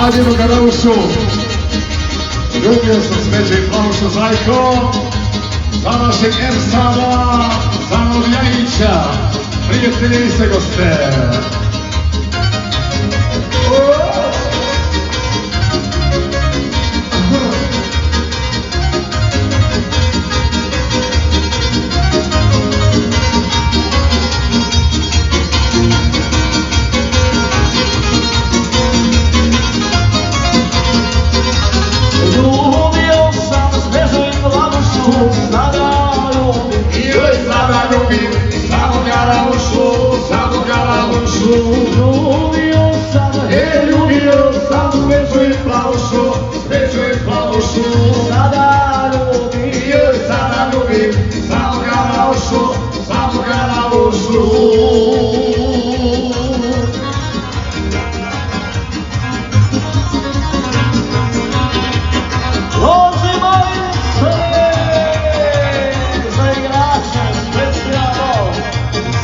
Adjemo ga na ušu. Ljubio sam smeđe i plavušu Zajko. Za našeg Ersada, za Novljajića. Prijatelji i se goste.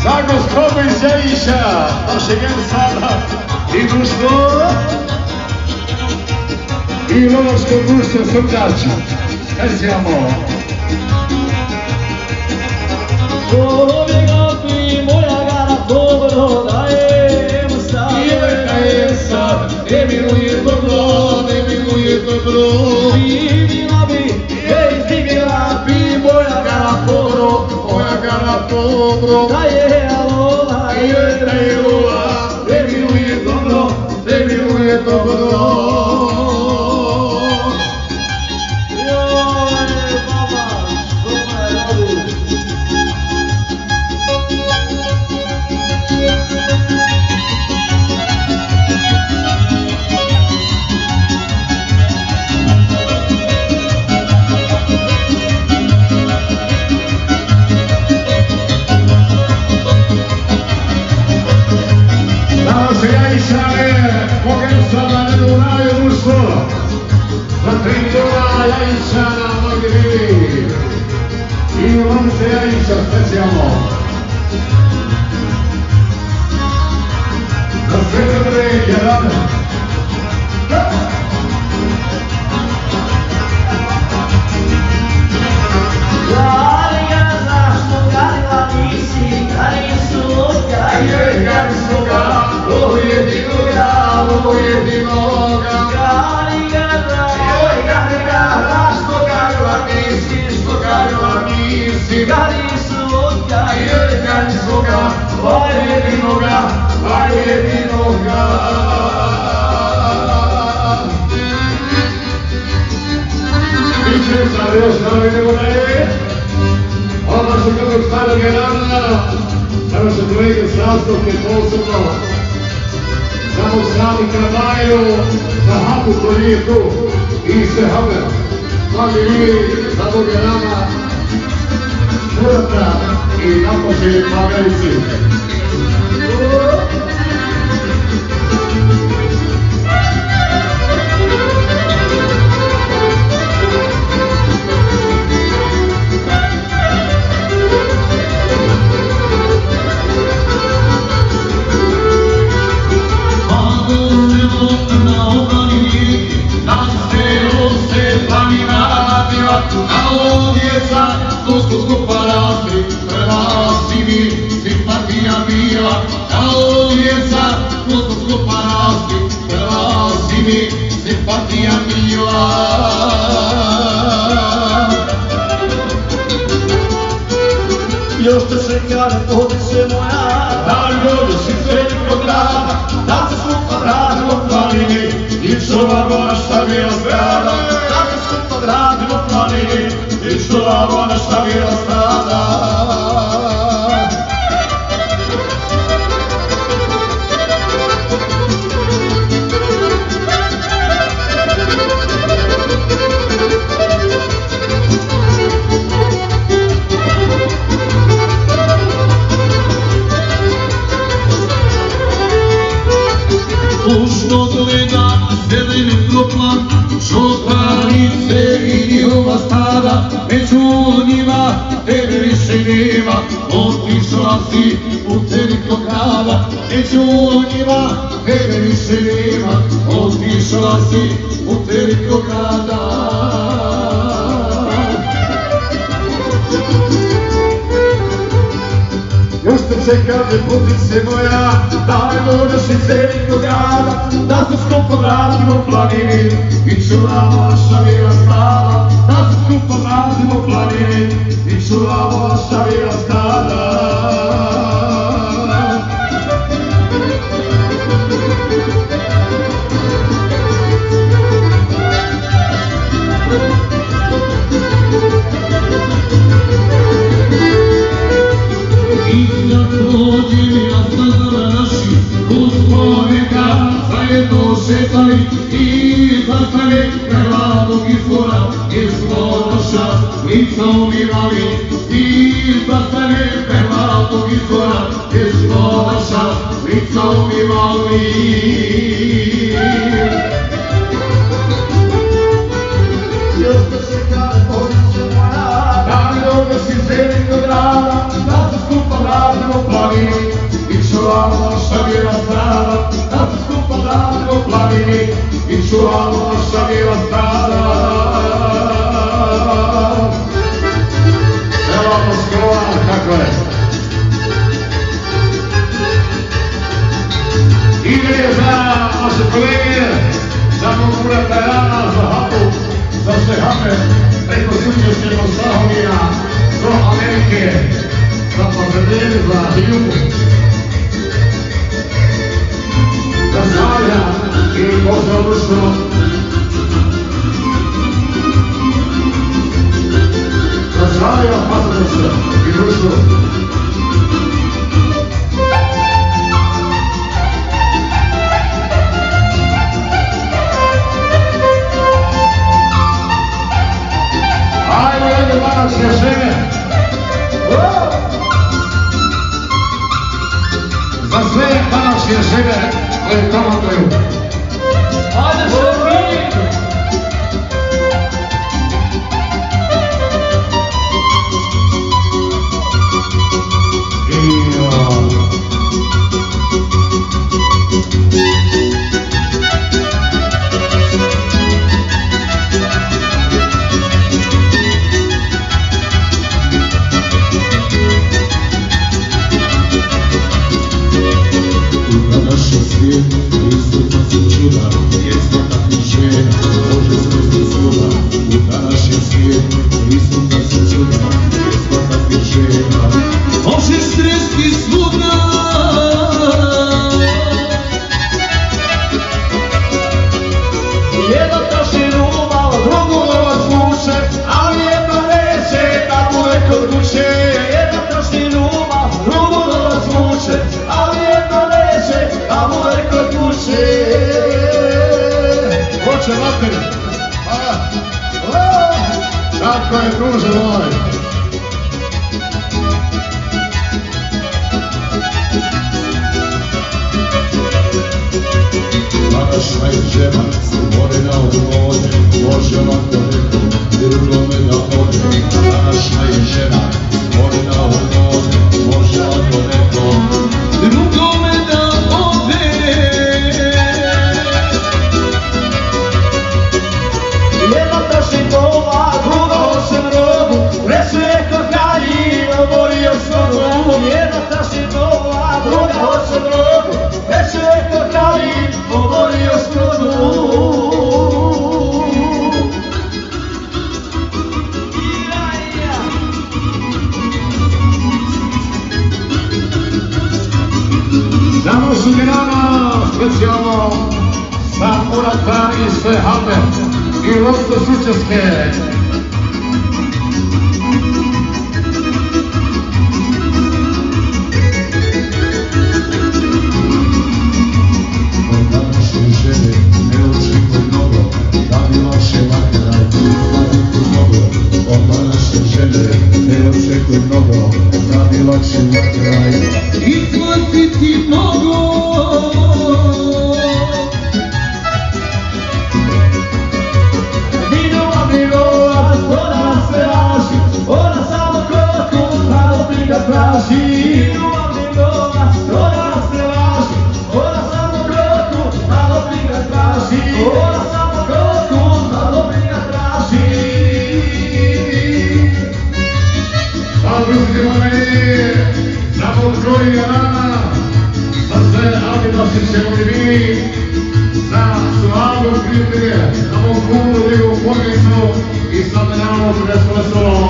Za gospodu iz Jajića, našeg Ersada i društvo i lovačko društvo Srđača. Specijalno. Pobjega ti moja gara dobro da je sad. Je da je sad, ne miluje dobro, ne miluje dobro. Živjela bi, živjela bi moja gara dobro, moja gara dobro. Da je alola, je da je alola, ne miluje dobro, ne miluje dobro. Jajića na mnogi bili i Lance Jajića specijalno. Na sve dobre jedan. Gariga, zašto garila nisi, garisloga, garisloga, ovo jedinoga, ovo jedinoga. Gariga, zašto garila nisi, što garila nisi, garisloga, garisloga, ovo jedinoga, ovo jedinoga. Biće sad još da vidimo da je od našeg drugog starog Gerana, za naše kolege s Rastovke posebno, za mog slavnika Maju, za Haku koji nije tu i se Haber. Mnogi vi za mog Gerana, Murata i napođeni Magarici. Simpatija mila. još te se kaže, odi se moja, da li dođe si srednji kod grada, da se skupa vratimo planini, i čuva ona šta bila strada, da se skupa vratimo planini, i čuva ona šta bila strada. Ušto gleda zeleni troplan, šoparice i njihova bila stada, među njima tebe više nema. Otišla si u velikog grada, među njima tebe više nema. Otišla si u velikog grada. Još te čekam ljepotice moja, Daj dođeš iz velikog grada, da se skupo vratimo planini i čuvamo naša mila stada. Da se skupo vratimo planini i čuvamo naša mila stada. Zajedno šetali i zastali prevladog izvora, jer smo naša lica umivali. I zastali prevladog izvora, jer smo naša lica umivali. Još te čeka ljepotice moja, Da mi dođeš iz velikog grada, da se skupa vratimo planini i čuvamo naša mila stada. Da se skupa vratimo planini i čuvamo naša mila stada. evo Moskova, kako je. Ide za naše kolege, za Mokura Tajana, za Hapu, za Šehame, preko Sučevske do Sahovina, do Amerike, za Pasadene, za Jugu, za Zdravlja i pozdrav društvo. Za Zdravlja, Pasadene i društvo. Ajmo jedne današnje žene. Za sve današnje žene koje komanduju. ajde Šermini! Jedna traži ljubav, drugu razvuče, ali jedna neće da bude kod kuće. Jedna traži ljubav, drugu razvuče, ali jedna neće da bude kod kuće. Hoće mater. Kako je druže moj. Današnja je žena stvorena od vode, može lako neko drugome da ode. Današnja je žena stvorena od vode, može lako neko drugome da ode. Jedna traži doma, druga hoće drogu, reče kod Galji, oborio slogu. Jedna traži doma, druga hoće drogu, reče kod Galji, oborio slogu. Danas su generalna specijalno sa Murata i Šehame i Lovce Sučevske. Od današnje žene ne očekuj mnogo, da bi lakše materaj izgladiti mnogo. Od današnje žene ne očekuj mnogo, da bi lakše materaj izgladiti mnogo. Minula, i za slavnu prijatelje, na mom klubu njegovu pojmicu i sad ne nemamo prespreso.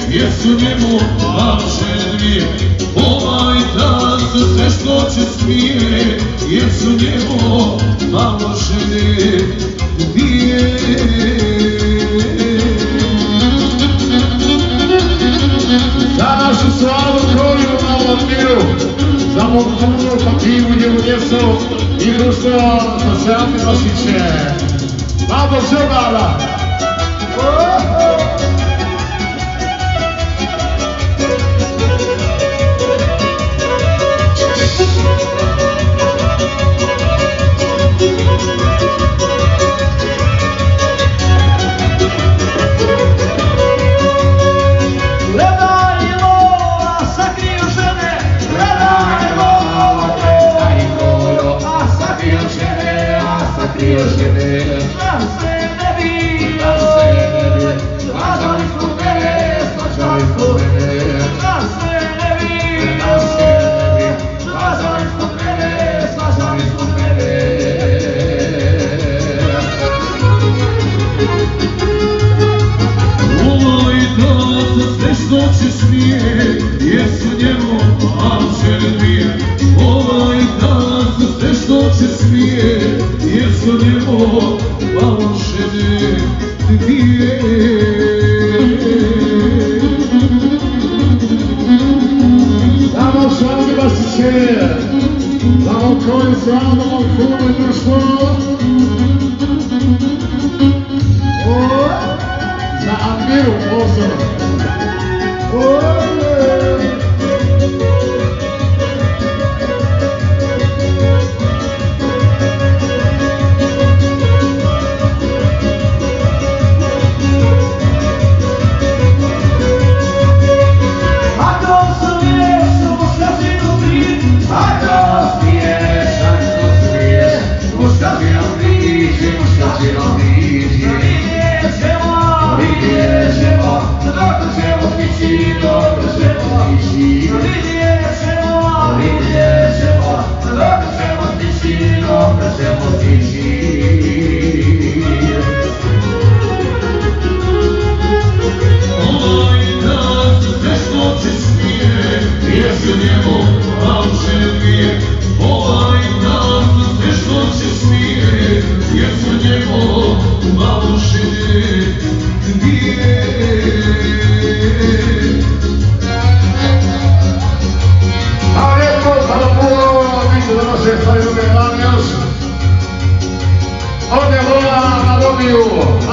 Jer su njemu vaše dvije. Ovaj dan sve što će smije, jer su njemu malo žene dvije. Za našu slavu kroju na ovom miru, za mog puno papivu njevu djecu i društvo sa Seati Vasiće. Vlado Žebara! Jer su njemu malše dvije. Ovaj dan sve što će smije, jer su njemu malše dvije. Samo Seati Vasiće, samo kroju slavnom klubu i društvo. Za Admiru posebno.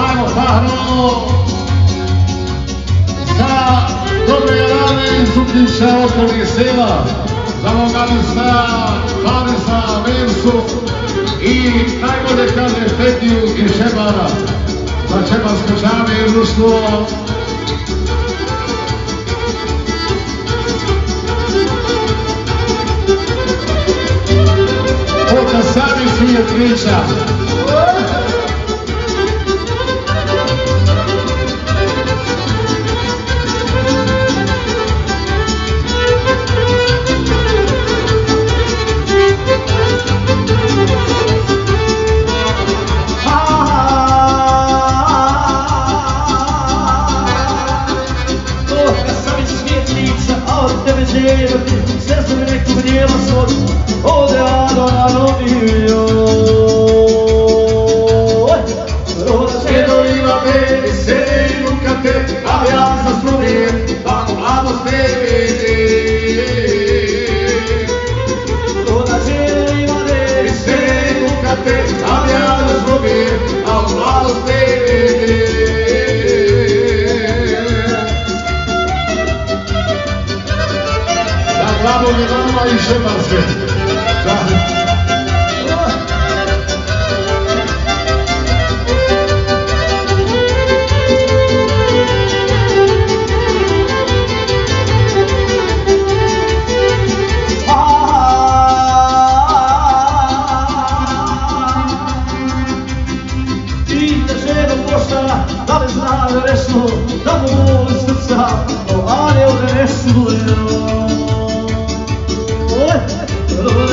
Ajmo Fahro za dobre rane iz Uključa okolnih sela, za Moganisa, Farisa, Versu i najbolje kaže Fetiju i Šebara, za Šebarsko džame i društvo. Oka sami svijet priča. snijela svod, ode Adona divio. Roda se Svjedoljiva me, senu kad te, a ja zaslubijem, tako mladost ne vidi. roda se livade, Senu kad te, a ja zaslubijem, tako mladost ne vidi. Da Glavolje vama i Šeparske. Da li zna adresu, da mu voli srca, a ne odnesu.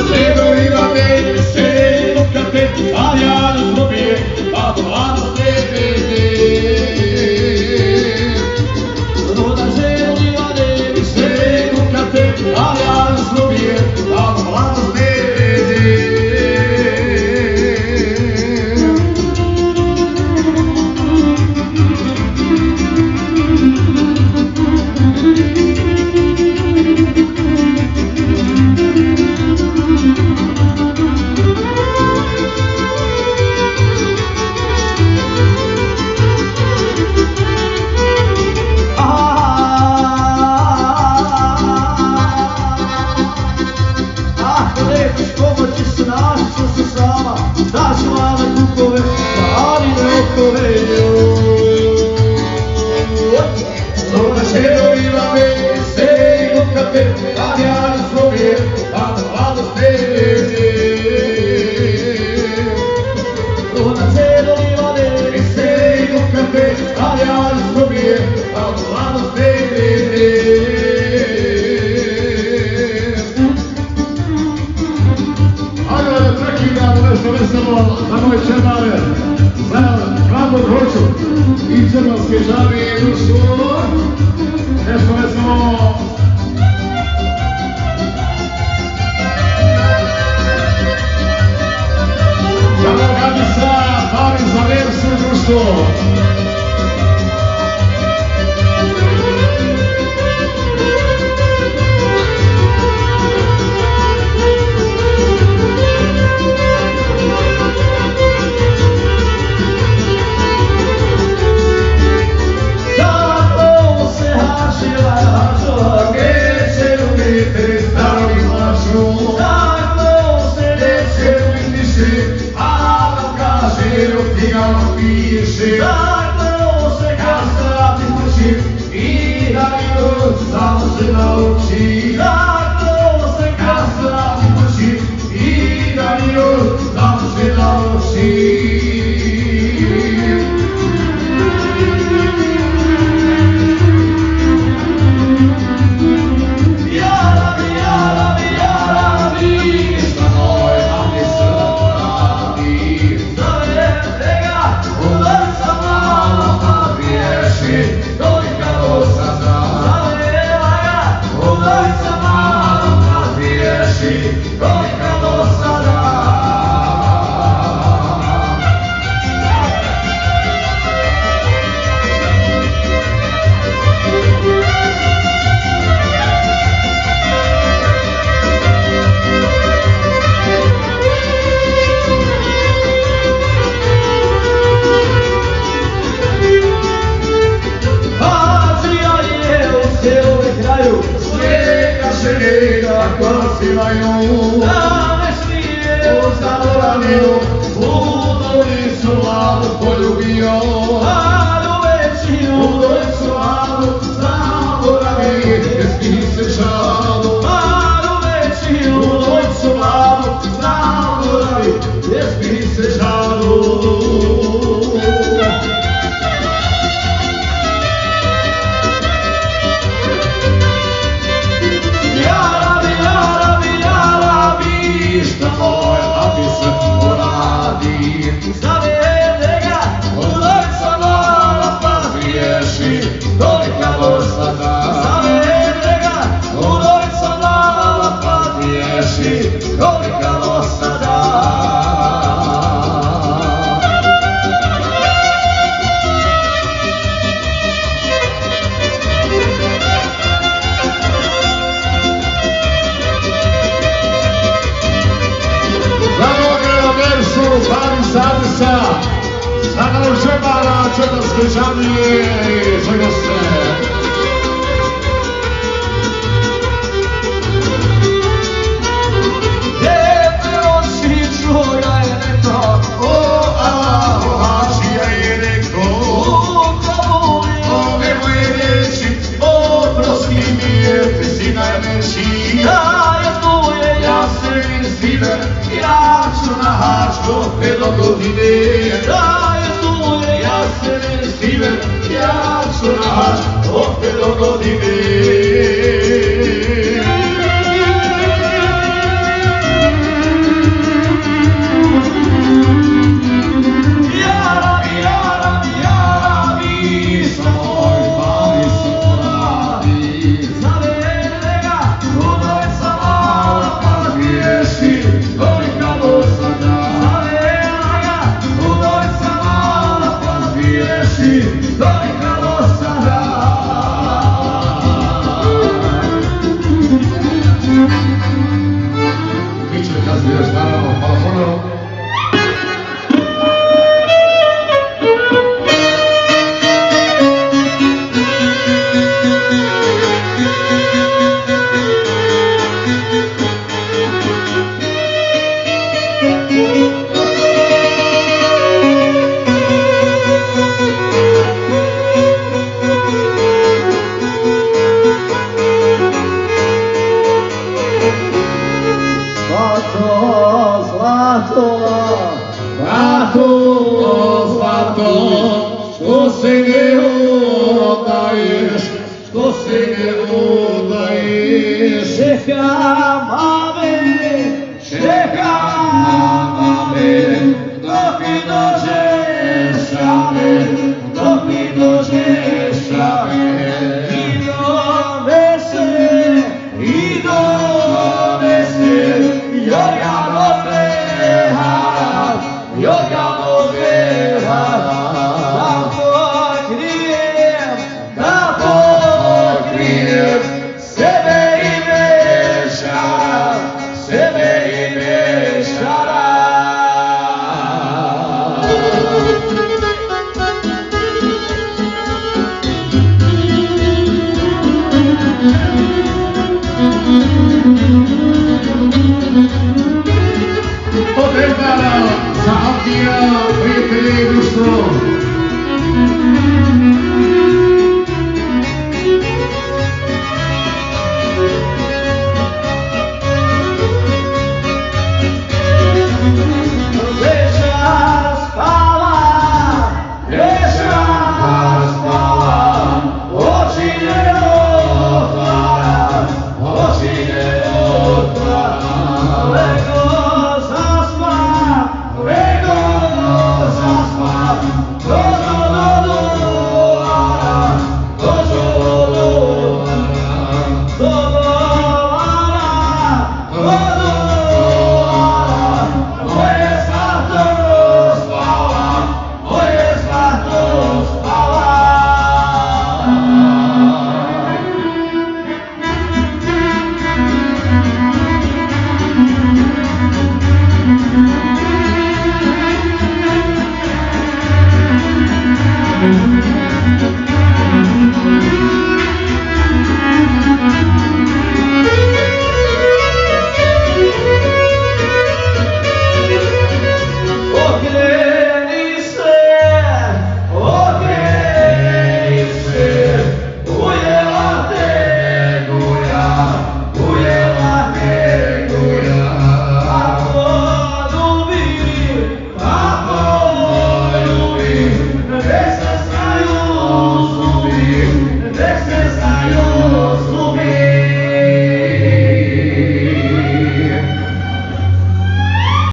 Svjedoljiva me, senu kad te, a ja zaslubijem, tako mladost ne vidi. Roda se livade, Senu kad te, a ja zaslubijem, tako mladost ne vidi. Svjedoljiva me, senu kad te, a ja zaslubijem, tako mladost ne vidi. Senu kad te, a ja zaslubijem, tako mladost ne vidi. Ajde da prekidamo nešto veselo za moje čermare, za Klavor Hoću i Crnogorske žabe i dušu. Nešto veselo. Za Bogadisa, parim za versu i društvo. Taka nam trzeba specjalnie czego chce. Pelo godine, da je tu ja se ne stivem, ja ću naći opet do godine. Što se ne odaješ, što se ne odaješ. Čekam me, dok mi dođeš ame, dok mi dođeš ame. I donese, jorgano prehara, jorgano prehara. Da pokrijem sebe i mešara, sebe i mešara. Od Evgara za Avdija, prijatelje i društvo. Nek se znaju